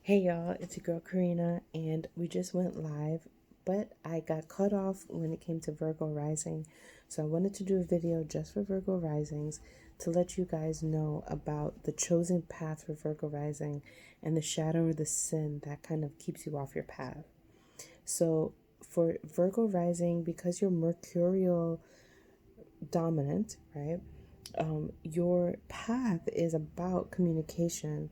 Hey y'all, it's your girl Karina, and we just went live, but I got cut off when it came to Virgo rising. So I wanted to do a video just for Virgo risings to let you guys know about the chosen path for Virgo rising and the shadow or the sin that kind of keeps you off your path. So for Virgo rising, because you're Mercurial dominant, right? Your path is about communication.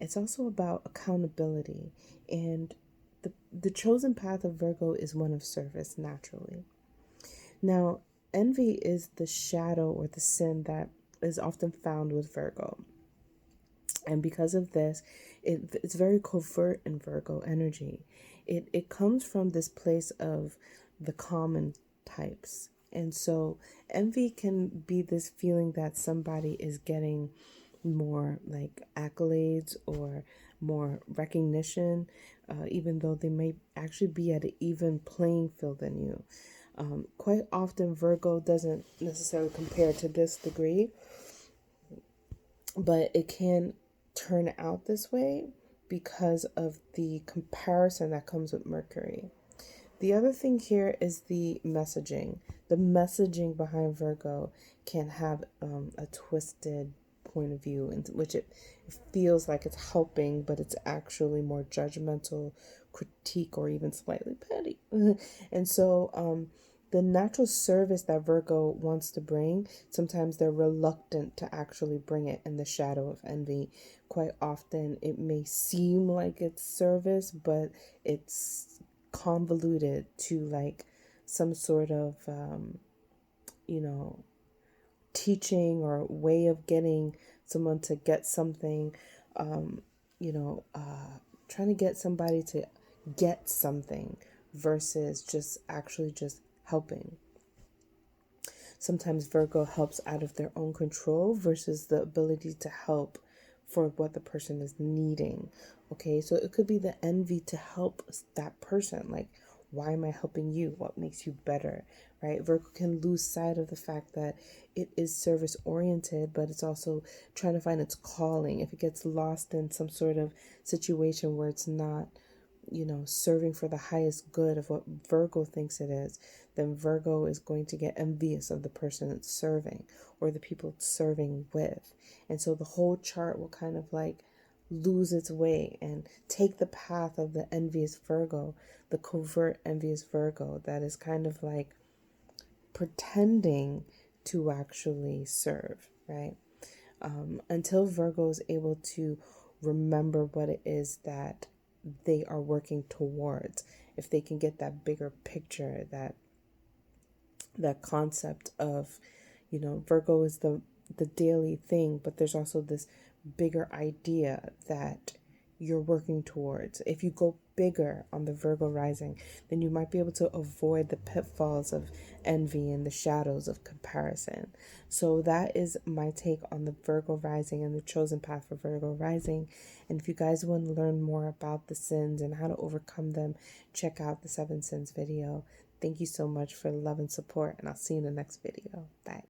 It's also about accountability. And the chosen path of Virgo is one of service naturally. Now, envy is the shadow or the sin that is often found with Virgo. And because of this, it's very covert in Virgo energy. It comes from this place of the common types. And so envy can be this feeling that somebody is getting more like accolades or more recognition, even though they may actually be at an even playing field than you. Quite often, Virgo doesn't necessarily compare to this degree, but it can turn out this way because of the comparison that comes with Mercury. The other thing here is the messaging. The messaging behind Virgo can have a twisted point of view in which it feels like it's helping, but it's actually more judgmental, critique, or even slightly petty. And so the natural service that Virgo wants to bring, sometimes they're reluctant to actually bring it in the shadow of envy. Quite often it may seem like it's service, but it's convoluted to like some sort of, teaching or way of getting someone to get something, um, you know, trying to get somebody to get something versus just actually just helping. Sometimes Virgo helps out of their own control versus the ability to help for what the person is needing. Okay, so it could be the envy to help that person. Like, why am I helping you? What makes you better? Right? Virgo can lose sight of the fact that it is service oriented, but it's also trying to find its calling. If it gets lost in some sort of situation where it's not, serving for the highest good of what Virgo thinks it is, then Virgo is going to get envious of the person it's serving or the people it's serving with. And so the whole chart will kind of like lose its way and take the path of the envious Virgo, the covert envious Virgo that is kind of like pretending to actually serve, right? Until Virgo is able to remember what it is that they are working towards. If they can get that bigger picture, that concept of, Virgo is the daily thing, but there's also this bigger idea that you're working towards. If you go bigger on the Virgo rising, then you might be able to avoid the pitfalls of envy and the shadows of comparison. So that is my take on the Virgo rising and the chosen path for Virgo rising. And if you guys want to learn more about the sins and how to overcome them, check out the 7 sins video. Thank you so much for love and support, and I'll see you in the next video. Bye.